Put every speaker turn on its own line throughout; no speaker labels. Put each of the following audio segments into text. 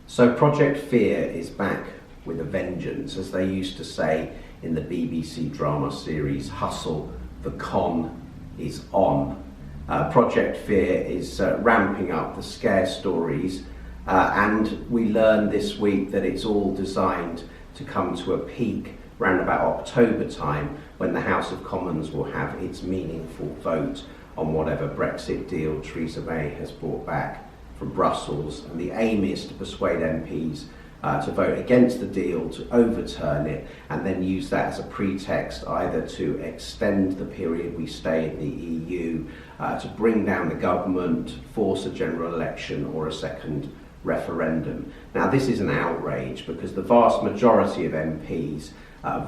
So Project Fear is back with a vengeance, as they used to say in the BBC drama series Hustle, the con is on. Project Fear is ramping up the scare stories, and we learned this week that it's all designed to come to a peak round about October time, when the House of Commons will have its meaningful vote on whatever Brexit deal Theresa May has brought back from Brussels, and the aim is to persuade MPs to vote against the deal, to overturn it, and then use that as a pretext either to extend the period we stay in the EU, to bring down the government, force a general election or a second referendum. Now, this is an outrage because the vast majority of MPs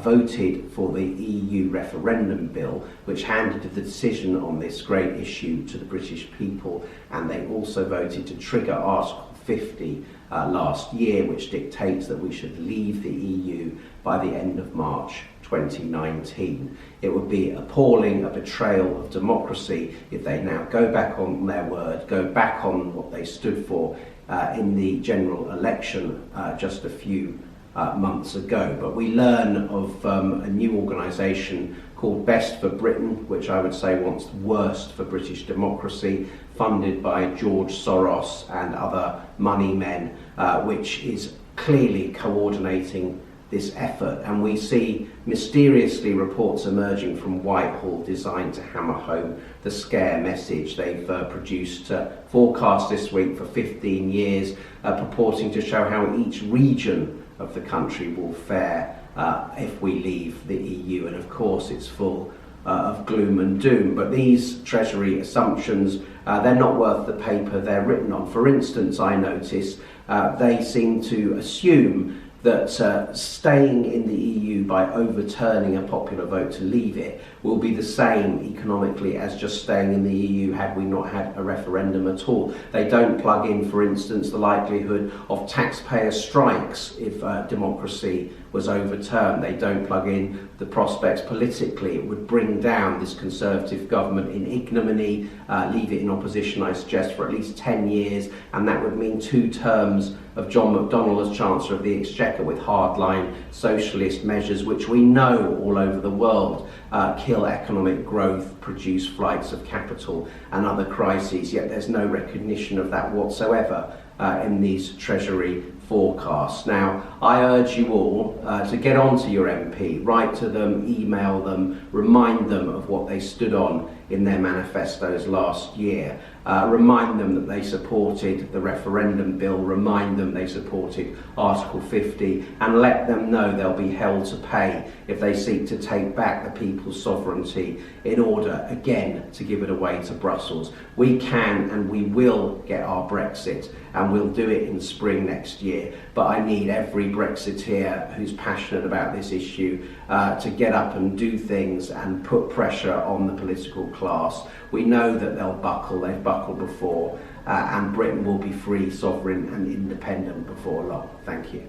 voted for the EU referendum bill, which handed the decision on this great issue to the British people, and they also voted to trigger Article 50 last year, which dictates that we should leave the EU by the end of March 2019. It would be appalling, a betrayal of democracy, if they now go back on their word, go back on what they stood for in the general election just a few months ago. But we learn of a new organisation called Best for Britain, which I would say wants the worst for British democracy, funded by George Soros and other money men, which is clearly coordinating this effort. And we see mysteriously reports emerging from Whitehall designed to hammer home the scare message. They've produced forecasts this week for 15 years, purporting to show how each region of the country will fare if we leave the EU, and of course it's full of gloom and doom. But these Treasury assumptions, they're not worth the paper they're written on. For instance, I notice they seem to assume that staying in the EU by overturning a popular vote to leave it will be the same economically as just staying in the EU had we not had a referendum at all. They don't plug in, for instance, the likelihood of taxpayer strikes if democracy was overturned. They don't plug in the prospects politically it would bring down this Conservative government in ignominy, leave it in opposition, I suggest, for at least 10 years, and that would mean 2 terms of John McDonnell as Chancellor of the Exchequer, with hardline socialist measures which we know all over the world kill economic growth, produce flights of capital and other crises, yet there's no recognition of that whatsoever in these Treasury forecasts. Now, I urge you all to get on to your MP, write to them, email them, remind them of what they stood on in their manifestos last year. Remind them that they supported the referendum bill, remind them they supported Article 50, and let them know they'll be held to pay if they seek to take back the people's sovereignty in order, again, to give it away to Brussels. We can and we will get our Brexit, and we'll do it in spring next year. But I need every Brexiteer who's passionate about this issue to get up and do things and put pressure on the political class. We know that they'll buckle, they've buckled before, and Britain will be free, sovereign and independent before long. Thank you.